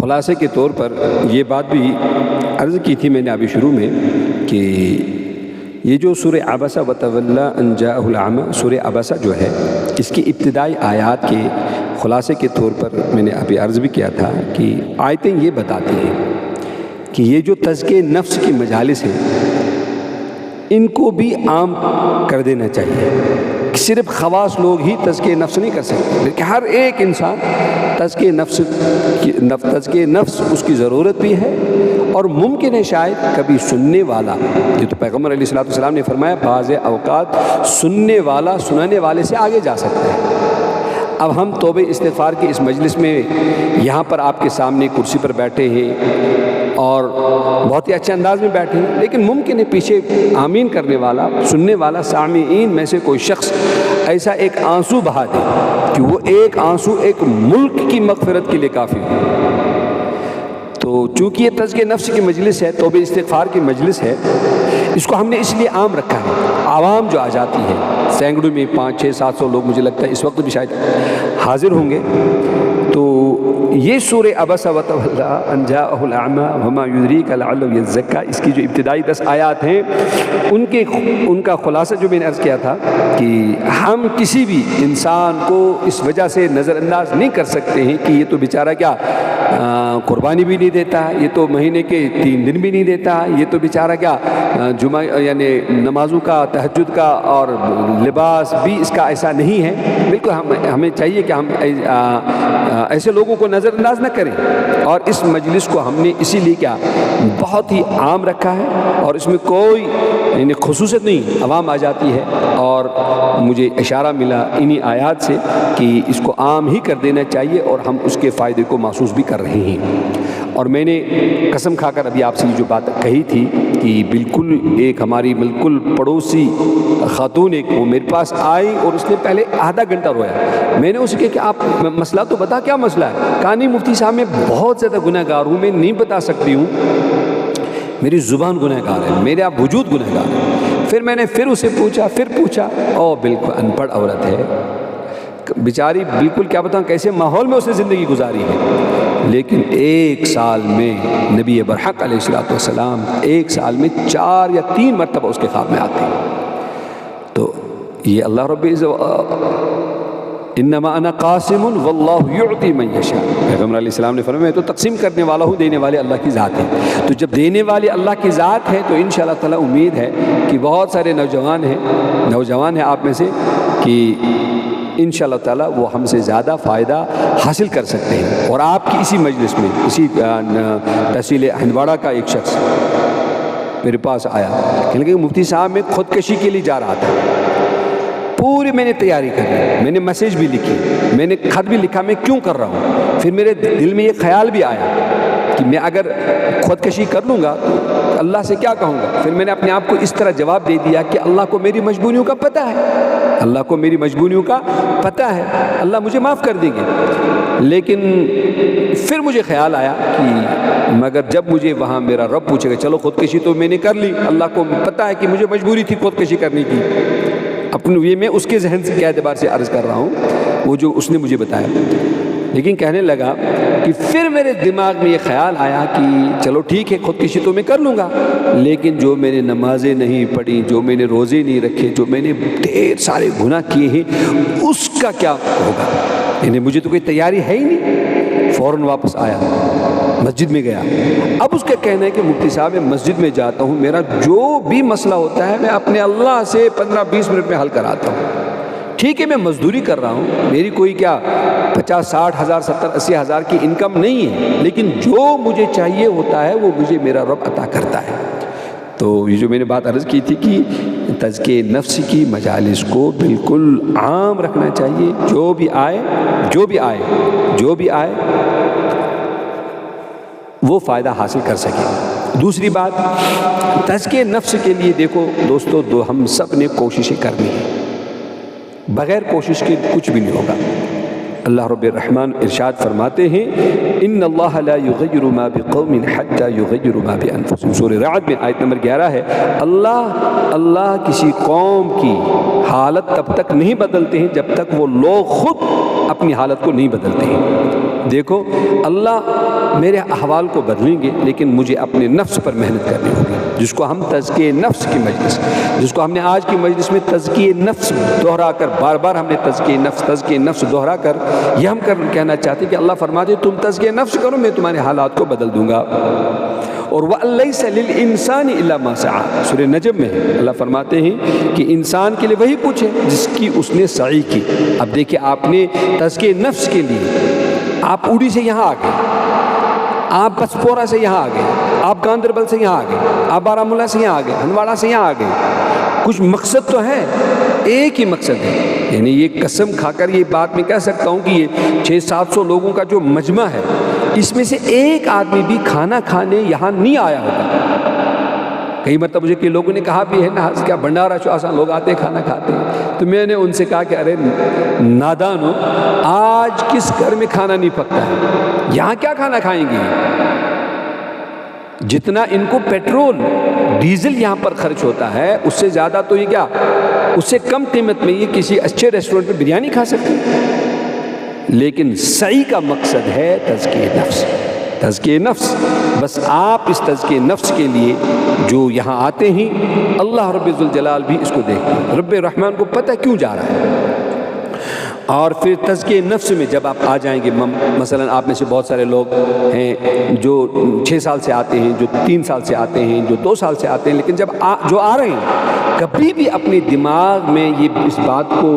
خلاصے کے طور پر یہ بات بھی عرض کی تھی میں نے ابھی شروع میں کہ یہ جو سورہ عبسہ وتولی ان جاءہ الاعمی، سورہ عبسہ جو ہے اس کی ابتدائی آیات کے خلاصے کے طور پر میں نے ابھی عرض بھی کیا تھا کہ آیتیں یہ بتاتی ہیں کہ یہ جو تزکیہ نفس کی مجالس ہیں ان کو بھی عام کر دینا چاہیے. صرف خواص لوگ ہی تزکیہ نفس نہیں کر سکتے بلکہ ہر ایک انسان تزکیہ نفس اس کی ضرورت بھی ہے، اور ممکن ہے شاید کبھی سننے والا، یہ تو پیغمبر علیہ السلام نے فرمایا بعض اوقات سننے والا سنانے والے سے آگے جا سکتا ہے. اب ہم توبہ استغفار کی اس مجلس میں یہاں پر آپ کے سامنے کرسی پر بیٹھے ہیں اور بہت ہی اچھے انداز میں بیٹھے ہیں، لیکن ممکن ہے پیچھے آمین کرنے والا، سننے والا، سامعین میں سے کوئی شخص ایسا ایک آنسو بہا دے کہ وہ ایک آنسو ایک ملک کی مغفرت کے لیے کافی ہو. تو چونکہ یہ تزکیہ نفس کی مجلس ہے، توبہ استغفار کی مجلس ہے، اس کو ہم نے اس لیے عام رکھا ہے. عوام جو آ جاتی ہے سینکڑوں میں 500-600-700 لوگ مجھے لگتا ہے اس وقت بھی شاید حاضر ہوں گے، تو یہ سورہ عبسہ وتولی ان جاءہ الاعمی وما یدریک لعلہ یزکیٰ، اس کی جو ابتدائی 10 آیات ہیں ان کا خلاصہ جو میں نے عرض کیا تھا کہ ہم کسی بھی انسان کو اس وجہ سے نظر انداز نہیں کر سکتے ہیں کہ یہ تو بیچارہ کیا قربانی بھی نہیں دیتا، یہ تو مہینے کے 3 دن بھی نہیں دیتا، یہ تو بیچارہ کیا جمعہ یعنی نمازوں کا، تہجد کا اور لباس بھی اس کا ایسا نہیں ہے. بالکل ہمیں چاہیے کہ ہم ایسے لوگوں کو نظر انداز نہ کریں، اور اس مجلس کو ہم نے اسی لیے کیا بہت ہی عام رکھا ہے، اور اس میں کوئی یعنی خصوصیت نہیں، عوام آ جاتی ہے. اور مجھے اشارہ ملا انہی آیات سے کہ اس کو عام ہی کر دینا چاہیے، اور ہم اس کے فائدے کو محسوس بھی کر رہے ہیں. اور میں نے قسم کھا کر ابھی آپ سے جو بات کہی تھی کہ بالکل ایک ہماری بالکل پڑوسی خاتون ایک وہ میرے پاس آئی اور اس نے پہلے آدھا گھنٹہ رویا. میں نے اسے کہا کہ آپ مسئلہ تو بتا، کیا مسئلہ ہے؟ کہا نہیں مفتی صاحب میں بہت زیادہ گناہ گار ہوں، میں نہیں بتا سکتی ہوں، میری زبان گناہ گار ہے، میرا وجود گناہ گار ہے. پھر میں نے اسے پوچھا او بالکل ان پڑھ عورت ہے بیچاری، بالکل کیا بتاؤں کیسے ماحول میں اس نے زندگی گزاری ہے، لیکن 1 سال میں نبی برحق علیہ السلام 1 سال میں 4 یا 3 مرتبہ اس کے خواب میں آتے ہیں. تو یہ اللہ رب انما انا قاسم واللہ یعطی من یشاء، پیغمبر علیہ السلام نے فرمایا میں تو تقسیم کرنے والا ہوں، دینے والے اللہ کی ذات ہے. تو جب دینے والے اللہ کی ذات ہے تو انشاءاللہ تعالی امید ہے کہ بہت سارے نوجوان ہیں آپ میں سے کہ انشاءاللہ تعالی وہ ہم سے زیادہ فائدہ حاصل کر سکتے ہیں. اور آپ کی اسی مجلس میں اسی تحصیل ہندواڑہ کا ایک شخص میرے پاس آیا، کہنے لگا مفتی صاحب میں خودکشی کے لیے جا رہا تھا، پوری میں نے تیاری کر لی، میں نے میسیج بھی لکھی، میں نے خط بھی لکھا میں کیوں کر رہا ہوں. پھر میرے دل میں یہ خیال بھی آیا کہ میں اگر خودکشی کر لوں گا تو اللہ سے کیا کہوں گا. پھر میں نے اپنے آپ کو اس طرح جواب دے دیا کہ اللہ کو میری مجبوریوں کا پتہ ہے، اللہ کو میری مجبوریوں کا پتہ ہے، اللہ مجھے معاف کر دیں گے. لیکن پھر مجھے خیال آیا کہ مگر جب مجھے وہاں میرا رب پوچھے گا چلو خودکشی تو میں نے کر لی، اللہ کو پتہ ہے کہ مجھے مجبوری تھی خودکشی کرنے کی. اپنے یہ میں اس کے ذہن سے کیا اعتبار سے عرض کر رہا ہوں وہ جو اس نے مجھے بتایا. لیکن کہنے لگا کہ پھر میرے دماغ میں یہ خیال آیا کہ چلو ٹھیک ہے خودکشی تو میں کر لوں گا، لیکن جو میں نے نمازیں نہیں پڑھی، جو میں نے روزے نہیں رکھے، جو میں نے ڈھیر سارے گناہ کیے ہیں اس کا کیا ہوگا. یعنی مجھے تو کوئی تیاری ہے ہی نہیں. فوراً واپس آیا، مسجد میں گیا. اب اس کا کہنا ہے کہ مفتی صاحب میں مسجد میں جاتا ہوں، میرا جو بھی مسئلہ ہوتا ہے میں اپنے اللہ سے 15-20 منٹ میں حل کراتا ہوں. ٹھیک ہے میں مزدوری کر رہا ہوں، میری کوئی کیا 50-60 ہزار 70-80 ہزار کی انکم نہیں ہے، لیکن جو مجھے چاہیے ہوتا ہے وہ مجھے میرا رب عطا کرتا ہے. تو یہ جو میں نے بات عرض کی تھی کہ تزکیہ نفس کی مجالس کو بالکل عام رکھنا چاہیے، جو بھی آئے وہ فائدہ حاصل کر سکے. دوسری بات تزکیہ نفس کے لیے دیکھو دوستو ہم سب نے کوششیں کرنی ہیں، بغیر کوشش کے کچھ بھی نہیں ہوگا. اللہ رب الرحمن ارشاد فرماتے ہیں ان اللہ لا یغیر ما بقوم حتی یغیر ما بانفسهم، سورہ رعد میں آیت نمبر 11 ہے. اللہ کسی قوم کی حالت تب تک نہیں بدلتے ہیں جب تک وہ لوگ خود اپنی حالت کو نہیں بدلتے ہیں. دیکھو اللہ میرے احوال کو بدلیں گے، لیکن مجھے اپنے نفس پر محنت کرنی ہوگی، جس کو ہم تزکیہ نفس کی مجلس، جس کو ہم نے آج کی مجلس میں تزکیہ نفس دہرا کر، بار بار ہم نے تزکیہ نفس دہرا کر یہ ہم کہنا چاہتے کہ اللہ فرماتے تم تزکیہ نفس کرو، میں تمہارے حالات کو بدل دوں گا۔ اور وَلَيْسَ لِلْإِنسَانِ إِلَّا مَا سَعَى، سورہ نجم میں اللہ فرماتے ہیں کہ انسان کے لیے وہی کچھ ہے جس کی اس نے سعی کی۔ اب دیکھیں آپ نے تزکیہ نفس کے لیے آپ اوڑی سے یہاں آ گئے، آپ پسپورا سے یہاں آ گئے، آپ گاندربل سے یہاں آ گئے، آپ بارہمولہ سے یہاں آ گئے، ہندواڑہ سے یہاں آ گئے، کچھ مقصد تو ہے، ایک ہی مقصد ہے۔ یعنی یہ قسم کھا کر یہ بات میں کہہ سکتا ہوں کہ یہ 600-700 لوگوں کا جو مجمع ہے، اس میں سے ایک آدمی بھی کھانا کھانے یہاں نہیں آیا ہوگا۔ کئی مرتبہ مجھے کہ لوگوں نے کہا بھی ہے نا، کیا بھنڈارا آسان لوگ آتے ہیں کھانا کھاتے ہیں، تو میں نے ان سے کہا کہ ارے نادانو، آج کس گھر میں کھانا نہیں پکتا ہے، یہاں کیا کھانا کھائیں گے؟ جتنا ان کو پیٹرول ڈیزل یہاں پر خرچ ہوتا ہے، اس سے زیادہ تو یہ کیا، اس سے کم قیمت میں یہ کسی اچھے ریسٹورنٹ میں بریانی کھا سکتے ہیں۔ لیکن سعی کا مقصد ہے تزکیہ نفس، تزکیہ نفس۔ بس آپ اس تزکیہ نفس کے لیے جو یہاں آتے ہیں، اللہ رب ذوالجلال بھی اس کو دیکھتے ہیں، رب رحمان کو پتہ کیوں جا رہا ہے۔ اور پھر تزکیہ نفس میں جب آپ آ جائیں گے، مثلا آپ میں سے بہت سارے لوگ ہیں جو 6 سال سے آتے ہیں، جو 3 سال سے آتے ہیں، جو 2 سال سے آتے ہیں، لیکن جب جو آ رہے ہیں، کبھی بھی اپنے دماغ میں یہ اس بات کو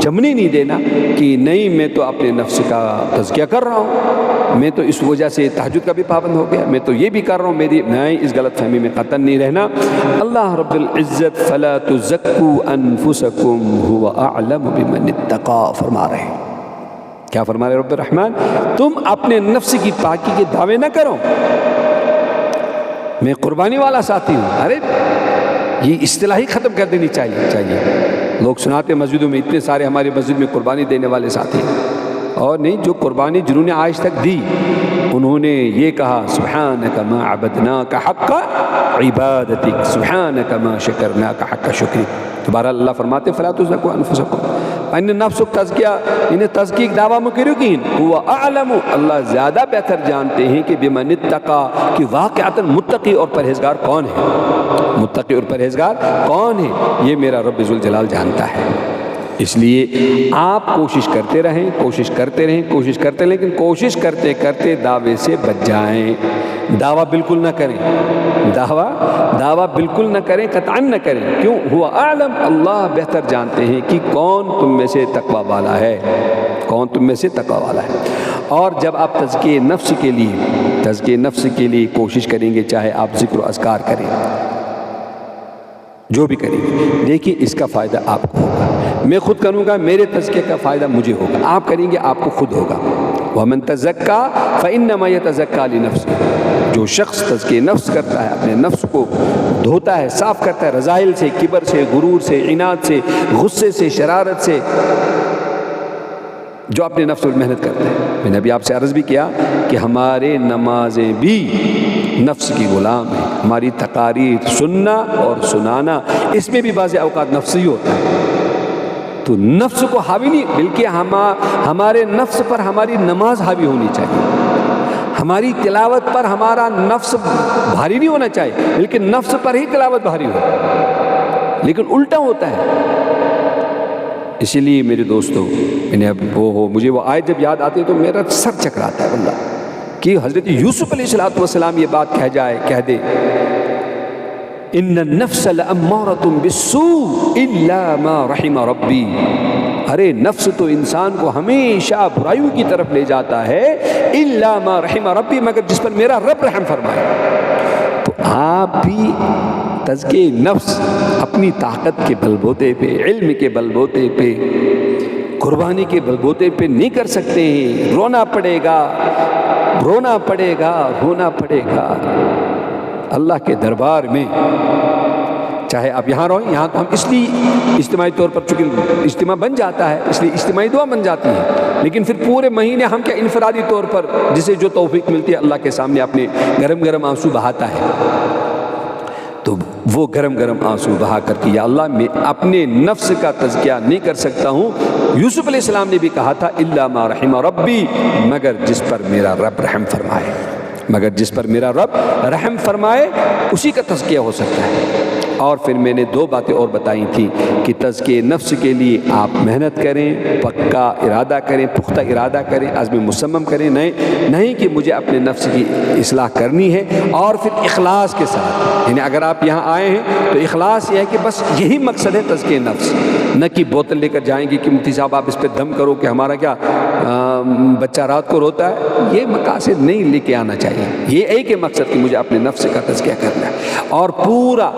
جمنے نہیں دینا کہ نہیں میں تو اپنے نفس کا تزکیہ کر رہا ہوں، میں تو اس وجہ سے تہجد کا بھی پابند ہو گیا، میں تو یہ بھی کر رہا ہوں، میری نہیں، اس غلط فہمی میں قطعاً نہیں رہنا۔ اللہ رب العزت فلا تزکوا انفسکم هو اعلم بمن اتقى فرما رہے ہیں۔ کیا فرما رہے رب الرحمن؟ تم اپنے نفس کی پاکی کے دعوے نہ کرو، میں قربانی والا ساتھی ہوں۔ ارے یہ اصطلاح ہی ختم کر دینی چاہیے۔ لوگ سناتے مسجدوں میں، اتنے سارے ہماری مسجد میں قربانی دینے والے ساتھی ہیں، اور نہیں، جو قربانی جنہوں نے آج تک دی انہوں نے یہ کہا سبحانک ما عبدناک حق عبادتک، سبحانک ما شکرناک حق شکرک۔ دوبارہ اللہ فرماتے فلا تزکوا انفسکم، ان نفس تزکیہ انہیں تزکیہ دعویٰ مکریو کین ہوا اعلم، اللہ زیادہ بہتر جانتے ہیں کہ بمن اتقا، کہ واقعتاً متقی اور پرہیزگار کون ہے، متقی اور پرہیزگار کون ہے، یہ میرا رب ذوالجلال جانتا ہے۔ اس لیے آپ کوشش کرتے رہیں، کوشش کرتے رہیں، لیکن کوشش کرتے کرتے دعوے سے بچ جائیں۔ دعویٰ بالکل نہ کریں، دعویٰ بالکل نہ کریں، قطعاً نہ کریں۔ کیوں؟ ہوا اعلم، اللہ بہتر جانتے ہیں کہ کون تم میں سے تقویٰ والا ہے، کون تم میں سے تقویٰ والا ہے۔ اور جب آپ تزکیہ نفس کے لیے کوشش کریں گے، چاہے آپ ذکر و اذکار کریں، جو بھی کریں گے، دیکھیے اس کا فائدہ آپ کو ہوگا۔ میں خود کروں گا، میرے تزکیہ کا فائدہ مجھے ہوگا، آپ کریں گے آپ کو خود ہوگا۔ وَمَن تَزَكَّىٰ فَإِنَّمَا يَتَزَكَّىٰ لِنَفْسِهِ، جو شخص تزکیہ نفس کرتا ہے، اپنے نفس کو دھوتا ہے، صاف کرتا ہے رذائل سے، کبر سے، غرور سے، عناد سے، غصے سے، شرارت سے، جو اپنے نفس پر محنت کرتا ہے۔ میں نے ابھی آپ سے عرض بھی کیا کہ ہمارے نمازیں بھی نفس کی غلام ہیں، ہماری تقاریر سننا اور سنانا، اس میں بھی بعض اوقات نفسی ہوتا ہے۔ تو نفس کو حاوی نہیں، بلکہ ہمارے نفس پر ہماری نماز حاوی ہونی چاہیے، ہماری تلاوت پر ہمارا نفس بھاری نہیں ہونا چاہیے، بلکہ نفس پر ہی تلاوت بھاری ہو، لیکن الٹا ہوتا ہے۔ اسی لیے میرے دوستو، مجھے وہ آیت جب یاد آتی ہے تو میرا سر چکراتا ہے اللہ، کہ حضرت یوسف علیہ السلام یہ بات کہہ دے ان النفس لامارۃ بالسوء الا ما رحم ربی، ارے نفس تو انسان کو ہمیشہ برائیوں کی طرف لے جاتا ہے، الا ما رحم ربی، مگر جس پر میرا رب رحم فرمائے۔ تو آپ بھی تزکیہ نفس اپنی طاقت کے بل بوتے پہ، علم کے بل بوتے پہ، قربانی کے بل بوتے پہ نہیں کر سکتے ہیں، رونا پڑے گا، رونا پڑے گا، ہونا پڑے گا اللہ کے دربار میں۔ چاہے آپ یہاں رہیں، یہاں تو ہم اس لیے اجتماعی طور پر، چونکہ اجتماع بن جاتا ہے اس لیے اجتماعی دعا بن جاتی ہے، لیکن پھر پورے مہینے ہم کیا انفرادی طور پر جسے جو توفیق ملتی ہے اللہ کے سامنے اپنے گرم گرم آنسو بہاتا ہے۔ تو وہ گرم گرم آنسو بہا کر کہ یا اللہ میں اپنے نفس کا تزکیہ نہیں کر سکتا ہوں۔ یوسف علیہ السلام نے بھی کہا تھا الا ما رحم ربی، مگر جس پر میرا رب رحم فرمائے، مگر جس پر میرا رب رحم فرمائے اسی کا تزکیہ ہو سکتا ہے۔ اور پھر میں نے 2 باتیں اور بتائی تھیں کہ تزکیہ نفس کے لیے آپ محنت کریں، پکا ارادہ کریں، پختہ ارادہ کریں، عزم مصمم کریں، نہیں کہ مجھے اپنے نفس کی اصلاح کرنی ہے، اور پھر اخلاص کے ساتھ، یعنی اگر آپ یہاں آئے ہیں تو اخلاص یہ ہے کہ بس یہی مقصد ہے تزکیہ نفس، نہ کہ بوتل لے کر جائیں گے کہ مفتی صاحب آپ اس پہ دم کرو کہ ہمارا کیا بچہ رات کو روتا ہے، یہ مقاصد نہیں لے کے آنا چاہیے۔ یہ ایک ہی مقصد کہ مجھے اپنے نفس کا تزکیہ کرنا ہے، اور پورا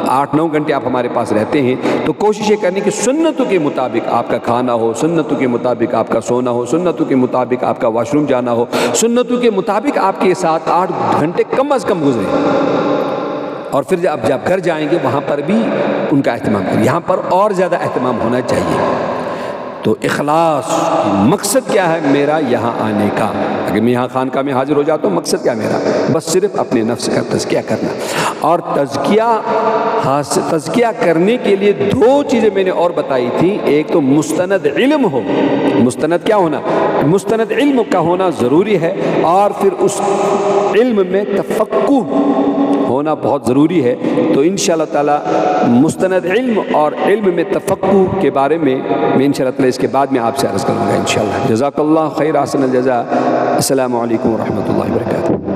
8-9 گھنٹے آپ ہمارے پاس رہتے ہیں تو کوشش یہ کرنی کہ سنتوں کے مطابق آپ کا کھانا ہو، سنتوں کے مطابق آپ کا سونا ہو، سنتوں کے مطابق آپ کا واش روم جانا ہو، سنتوں کے مطابق آپ کے 7-8 گھنٹے کم از کم گزریں، اور پھر جب گھر جائیں گے وہاں پر بھی ان کا اہتمام کریں، یہاں پر اور زیادہ اہتمام ہونا چاہیے۔ تو اخلاص مقصد کیا ہے میرا یہاں آنے کا؟ اگر میں یہاں خانقاہ میں حاضر ہو جاتا ہوں مقصد کیا میرا؟ بس صرف اپنے نفس کا تزکیہ کرنا، اور تزکیہ کرنے کے لیے 2 چیزیں میں نے اور بتائی تھی۔ ایک تو مستند علم ہو، مستند کیا ہونا؟ مستند علم کا ہونا ضروری ہے، اور پھر اس علم میں تفقہ ہونا بہت ضروری ہے۔ تو انشاءاللہ تعالی مستند علم اور علم میں تفقہ کے بارے میں انشاءاللہ تعالی اس کے بعد میں آپ سے عرض کروں گا انشاءاللہ۔ جزاک اللہ خیر، احسن الجزاء۔ السلام علیکم ورحمۃ اللہ وبرکاتہ۔